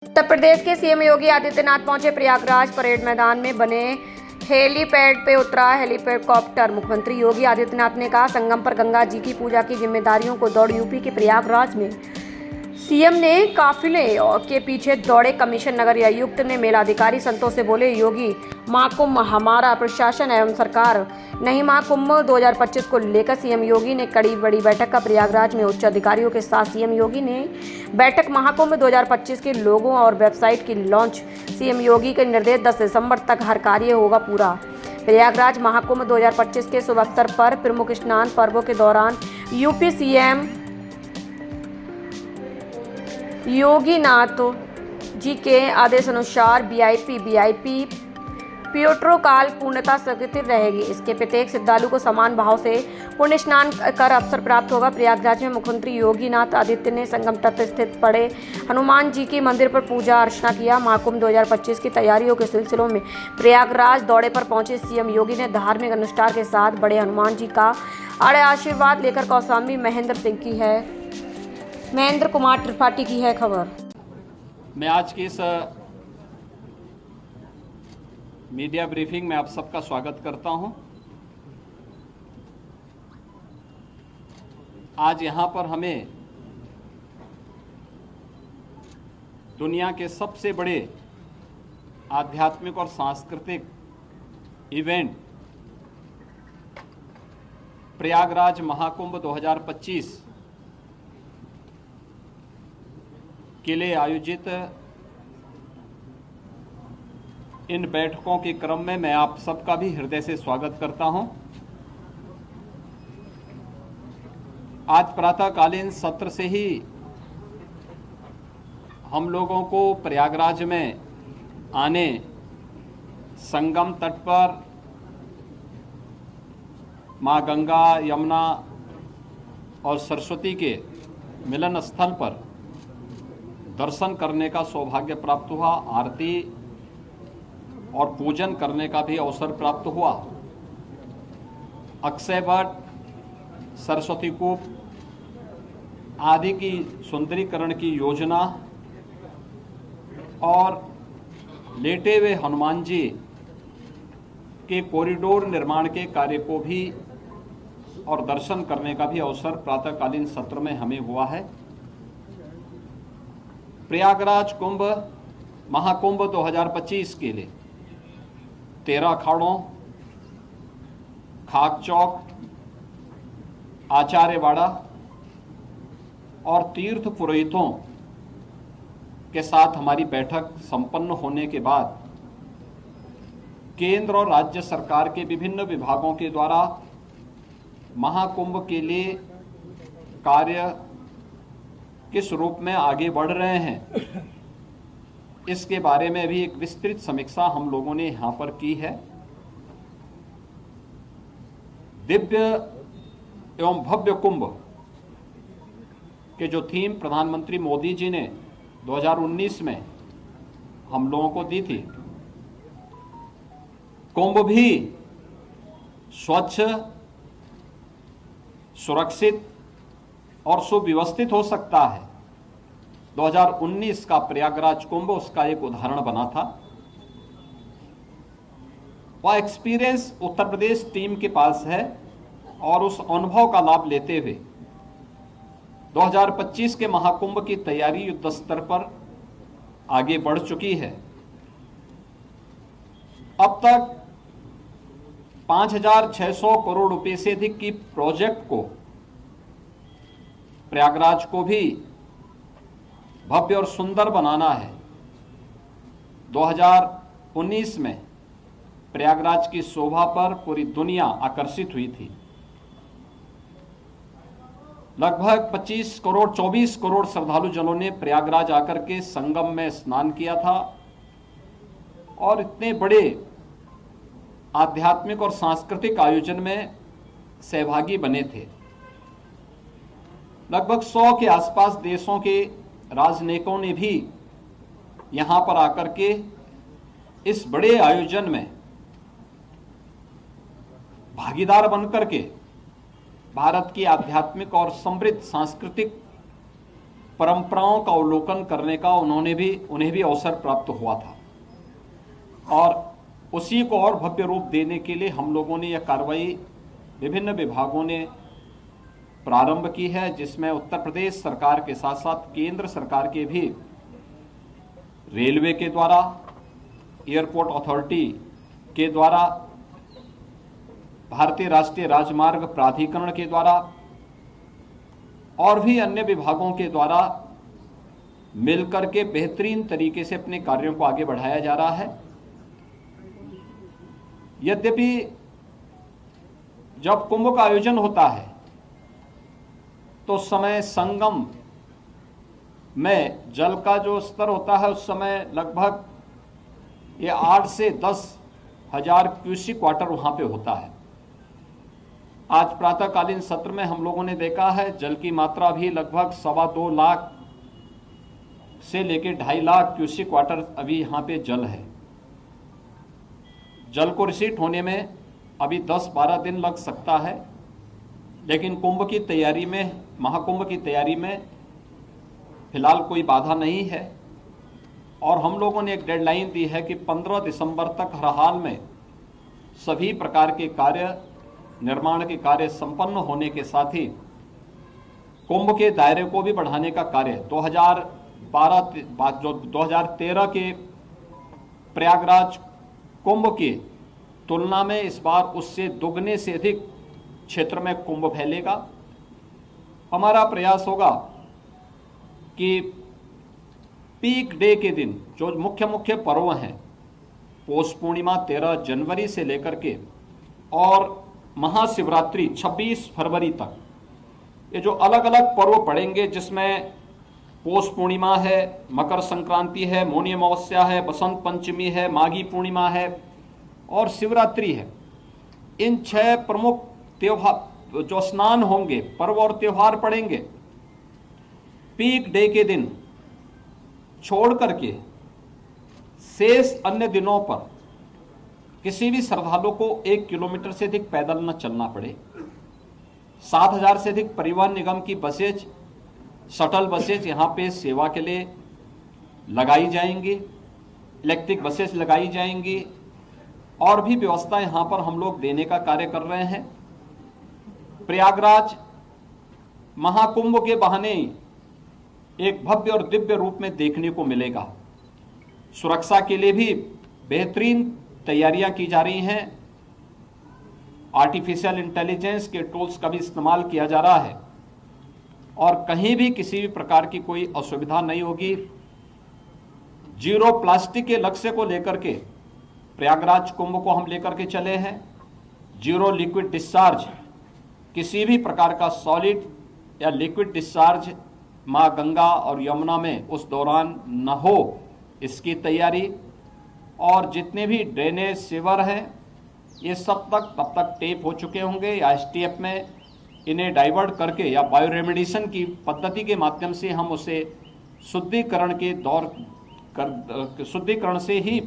उत्तर प्रदेश के सीएम योगी आदित्यनाथ पहुंचे प्रयागराज। परेड मैदान में बने हेलीपैड पे उतरा हेलीकॉप्टर। मुख्यमंत्री योगी आदित्यनाथ ने कहा, संगम पर गंगा जी की पूजा की जिम्मेदारियों को दौड़ यूपी के प्रयागराज में। सीएम ने काफिले के पीछे दौड़े। कमिश्नर नगर आयुक्त ने मेलाधिकारी संतों से बोले, योगी महाकुंभ हमारा प्रशासन एवं सरकार नहीं। महाकुंभ 2025 को लेकर सीएम योगी ने कड़ी बड़ी बैठक का प्रयागराज में उच्च अधिकारियों के साथ। सीएम योगी ने बैठक महाकुंभ 2025 के लोगों और वेबसाइट की लॉन्च। सीएम योगी के निर्देश 10 दिसंबर तक हर कार्य होगा पूरा। प्रयागराज महाकुंभ 2025 के शुभ अवसर पर प्रमुख स्नान पर्वों के दौरान यूपी सीएम योगी नाथ जी के आदेश अनुसार वीआईपी प्रोटोकॉल पूर्णतः स्थगित रहेगी। इसके प्रत्येक श्रद्धालु को समान भाव से पुण्य स्नान कर अवसर प्राप्त होगा। प्रयागराज में मुख्यमंत्री योगी नाथ आदित्य ने संगम तट स्थित बड़े हनुमान जी के मंदिर पर पूजा अर्चना किया। महाकुंभ 2025 की तैयारियों के सिलसिले में प्रयागराज दौरे पर पहुंचे सीएम योगी ने धार्मिक अनुष्ठान के साथ बड़े हनुमान जी का आशीर्वाद लेकर कौशाम्बी महेंद्र कुमार त्रिपाठी की है खबर। मैं आज की इस मीडिया ब्रीफिंग में आप सबका स्वागत करता हूं। आज यहां पर हमें दुनिया के सबसे बड़े आध्यात्मिक और सांस्कृतिक इवेंट प्रयागराज महाकुंभ 2025 के लिए आयोजित इन बैठकों के क्रम में मैं आप सबका भी हृदय से स्वागत करता हूं। आज प्रातःकालीन सत्र से ही हम लोगों को प्रयागराज में आने, संगम तट पर मां गंगा, यमुना और सरस्वती के मिलन स्थल पर दर्शन करने का सौभाग्य प्राप्त हुआ। आरती और पूजन करने का भी अवसर प्राप्त हुआ। अक्षय वट, सरस्वती कूप आदि की सुंदरीकरण की योजना और लेटे हुए हनुमान जी के कॉरिडोर निर्माण के कार्य को भी और दर्शन करने का भी अवसर प्रातःकालीन सत्र में हमें हुआ है। प्रयागराज कुंभ महाकुंभ 2025 के लिए 13 अखाड़ों, खाक चौक, आचार्यवाड़ा और तीर्थ पुरोहितों के साथ हमारी बैठक संपन्न होने के बाद केंद्र और राज्य सरकार के विभिन्न विभागों के द्वारा महाकुंभ के लिए कार्य किस रूप में आगे बढ़ रहे हैं, इसके बारे में भी एक विस्तृत समीक्षा हम लोगों ने यहां पर की है। दिव्य एवं भव्य कुंभ के जो थीम प्रधानमंत्री मोदी जी ने 2019 में हम लोगों को दी थी, कुंभ भी स्वच्छ, सुरक्षित और सुव्यवस्थित हो सकता है। 2019 का प्रयागराज कुंभ उसका एक उदाहरण बना था। वह एक्सपीरियंस उत्तर प्रदेश टीम के पास है और उस अनुभव का लाभ लेते हुए 2025 के महाकुंभ की तैयारी युद्ध स्तर पर आगे बढ़ चुकी है। अब तक 5,600 करोड़ रुपए से अधिक की प्रोजेक्ट को प्रयागराज को भी भव्य और सुंदर बनाना है। 2019 में प्रयागराज की शोभा पर पूरी दुनिया आकर्षित हुई थी। लगभग 24 करोड़ श्रद्धालु जनों ने प्रयागराज आकर के संगम में स्नान किया था और इतने बड़े आध्यात्मिक और सांस्कृतिक आयोजन में सहभागी बने थे। लगभग 100 के आसपास देशों के राजनयिकों ने भी यहां पर आकर के इस बड़े आयोजन में भागीदार बनकर के भारत की आध्यात्मिक और समृद्ध सांस्कृतिक परंपराओं का अवलोकन करने का उन्हें भी अवसर प्राप्त हुआ था और उसी को और भव्य रूप देने के लिए हम लोगों ने यह कार्रवाई विभिन्न विभागों ने प्रारंभ की है, जिसमें उत्तर प्रदेश सरकार के साथ साथ केंद्र सरकार के भी रेलवे के द्वारा, एयरपोर्ट अथॉरिटी के द्वारा, भारतीय राष्ट्रीय राजमार्ग प्राधिकरण के द्वारा और भी अन्य विभागों के द्वारा मिलकर के बेहतरीन तरीके से अपने कार्यों को आगे बढ़ाया जा रहा है। यद्यपि जब कुंभ का आयोजन होता है तो उस समय संगम में जल का जो स्तर होता है उस समय लगभग ये 8 से 10 हजार क्यूसिक वाटर वहां पे होता है। आज प्रातःकालीन सत्र में हम लोगों ने देखा है जल की मात्रा भी लगभग 2.25 लाख से लेकर 2.5 लाख क्यूसिक वाटर अभी यहाँ पे जल है। जल को रिसीट होने में अभी 10-12 दिन लग सकता है, लेकिन कुंभ की तैयारी में, महाकुंभ की तैयारी में फिलहाल कोई बाधा नहीं है और हम लोगों ने एक डेडलाइन दी है कि 15 दिसंबर तक हर हाल में सभी प्रकार के कार्य, निर्माण के कार्य संपन्न होने के साथ ही कुंभ के दायरे को भी बढ़ाने का कार्य 2013 के प्रयागराज कुंभ की तुलना में इस बार उससे दुगने से अधिक क्षेत्र में कुंभ फैलेगा। हमारा प्रयास होगा कि पीक डे के दिन जो मुख्य मुख्य पर्व हैं, पौष पूर्णिमा 13 जनवरी से लेकर के और महाशिवरात्रि 26 फरवरी तक, ये जो अलग अलग पर्व पड़ेंगे जिसमें पौष पूर्णिमा है, मकर संक्रांति है, मौनी अमावस्या है, बसंत पंचमी है, माघी पूर्णिमा है और शिवरात्रि है। इन 6 प्रमुख त्योहार जो स्नान होंगे, पर्व और त्योहार पड़ेंगे, पीक डे के दिन छोड़ करके शेष अन्य दिनों पर किसी भी श्रद्धालु को 1 किलोमीटर से अधिक पैदल न चलना पड़े। 7,000 से अधिक परिवहन निगम की बसेज, शटल बसेज यहाँ पे सेवा के लिए लगाई जाएंगी, इलेक्ट्रिक बसेज लगाई जाएंगी और भी व्यवस्था यहाँ पर हम लोग देने का कार्य कर रहे हैं। प्रयागराज महाकुंभ के बहाने एक भव्य और दिव्य रूप में देखने को मिलेगा। सुरक्षा के लिए भी बेहतरीन तैयारियां की जा रही हैं। आर्टिफिशियल इंटेलिजेंस के टूल्स का भी इस्तेमाल किया जा रहा है और कहीं भी किसी भी प्रकार की कोई असुविधा नहीं होगी। जीरो प्लास्टिक के लक्ष्य को लेकर के प्रयागराज कुंभ को हम लेकर के चले हैं। जीरो लिक्विड डिस्चार्ज, किसी भी प्रकार का सॉलिड या लिक्विड डिस्चार्ज मां गंगा और यमुना में उस दौरान न हो, इसकी तैयारी। और जितने भी ड्रेनेज सीवर हैं ये सब तब तक टेप हो चुके होंगे या एसटीएफ में इन्हें डाइवर्ट करके या बायोरेमेडिएशन की पद्धति के माध्यम से हम उसे शुद्धिकरण से ही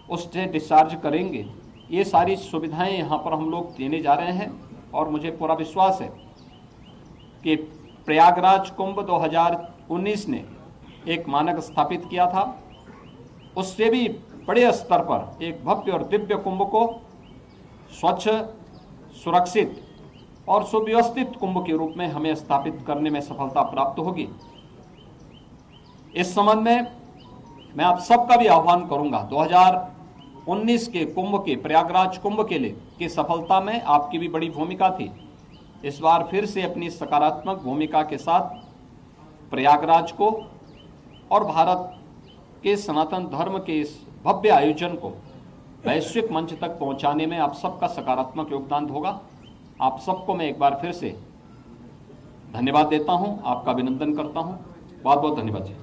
उससे डिस्चार्ज करेंगे। ये सारी सुविधाएं यहाँ पर हम लोग देने जा रहे हैं और मुझे पूरा विश्वास है कि प्रयागराज कुंभ 2019 ने एक मानक स्थापित किया था, उससे भी बड़े स्तर पर एक भव्य और दिव्य कुंभ को स्वच्छ, सुरक्षित और सुव्यवस्थित कुंभ के रूप में हमें स्थापित करने में सफलता प्राप्त होगी। इस संबंध में मैं आप सबका भी आह्वान करूंगा, 2019 के कुंभ के, प्रयागराज कुंभ के लिए की सफलता में आपकी भी बड़ी भूमिका थी। इस बार फिर से अपनी सकारात्मक भूमिका के साथ प्रयागराज को और भारत के सनातन धर्म के इस भव्य आयोजन को वैश्विक मंच तक पहुंचाने में आप सबका सकारात्मक योगदान होगा। आप सबको मैं एक बार फिर से धन्यवाद देता हूं, आपका अभिनंदन करता हूं। बहुत बहुत धन्यवाद जी।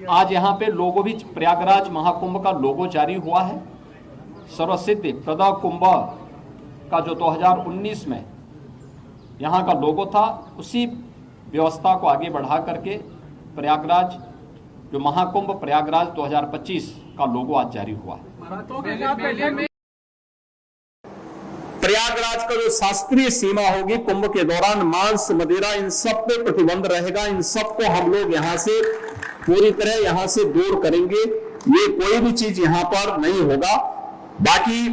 आज यहाँ पे लोगो भी, प्रयागराज महाकुंभ का लोगो जारी हुआ है। सर्वसिद्धि प्रदा कुंभ का जो 2019 में यहाँ का लोगो था, उसी व्यवस्था को आगे बढ़ा करके प्रयागराज जो महाकुंभ प्रयागराज 2025 का लोगो आज जारी हुआ है। प्रयागराज का जो शास्त्रीय सीमा होगी कुंभ के दौरान, मांस मदिरा इन सब पे प्रतिबंध रहेगा। इन सबको हम लोग यहां से पूरी तरह यहां से दूर करेंगे। ये कोई भी चीज यहां पर नहीं होगा। बाकी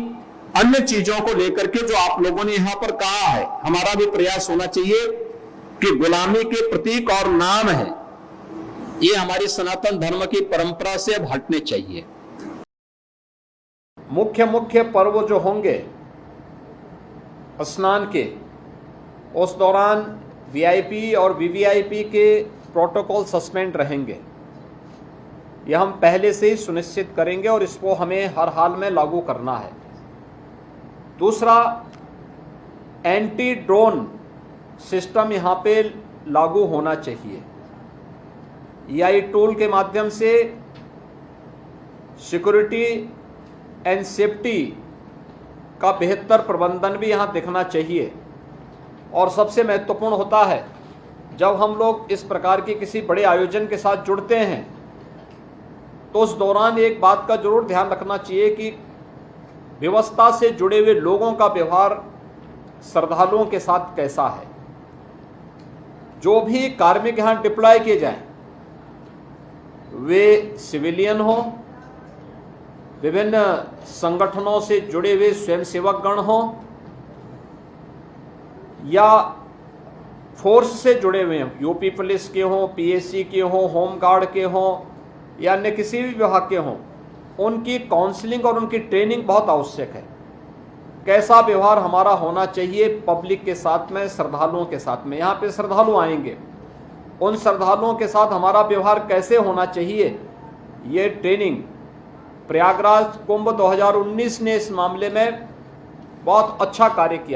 अन्य चीजों को लेकर के जो आप लोगों ने यहां पर कहा है, हमारा भी प्रयास होना चाहिए कि गुलामी के प्रतीक और नाम है, ये हमारी सनातन धर्म की परंपरा से अब हटने चाहिए। मुख्य पर्व जो होंगे स्नान के, उस दौरान वीआईपी और वीवीआईपी के प्रोटोकॉल सस्पेंड रहेंगे। यह हम पहले से ही सुनिश्चित करेंगे और इसको हमें हर हाल में लागू करना है। दूसरा, एंटी ड्रोन सिस्टम यहाँ पे लागू होना चाहिए। एआई टूल के माध्यम से सिक्योरिटी एंड सेफ्टी का बेहतर प्रबंधन भी यहाँ दिखना चाहिए। और सबसे महत्वपूर्ण होता है, जब हम लोग इस प्रकार के किसी बड़े आयोजन के साथ जुड़ते हैं तो उस दौरान एक बात का जरूर ध्यान रखना चाहिए कि व्यवस्था से जुड़े हुए लोगों का व्यवहार श्रद्धालुओं के साथ कैसा है। जो भी कार्मिक यहाँ डिप्लॉय किए जाएं, वे सिविलियन हो, विभिन्न संगठनों से जुड़े हुए स्वयंसेवक गण हो, या फोर्स से जुड़े हुए हों, यूपी पुलिस के हों, पीएससी के हों, होमगार्ड के हों, या अन्य किसी भी विभाग के हों, उनकी काउंसलिंग और उनकी ट्रेनिंग बहुत आवश्यक है। कैसा व्यवहार हमारा होना चाहिए पब्लिक के साथ में, श्रद्धालुओं के साथ में। यहाँ पे श्रद्धालु आएंगे, उन श्रद्धालुओं के साथ हमारा व्यवहार कैसे होना चाहिए, ये ट्रेनिंग प्रयागराज कुंभ 2019 ने इस मामले में बहुत अच्छा कार्य किया।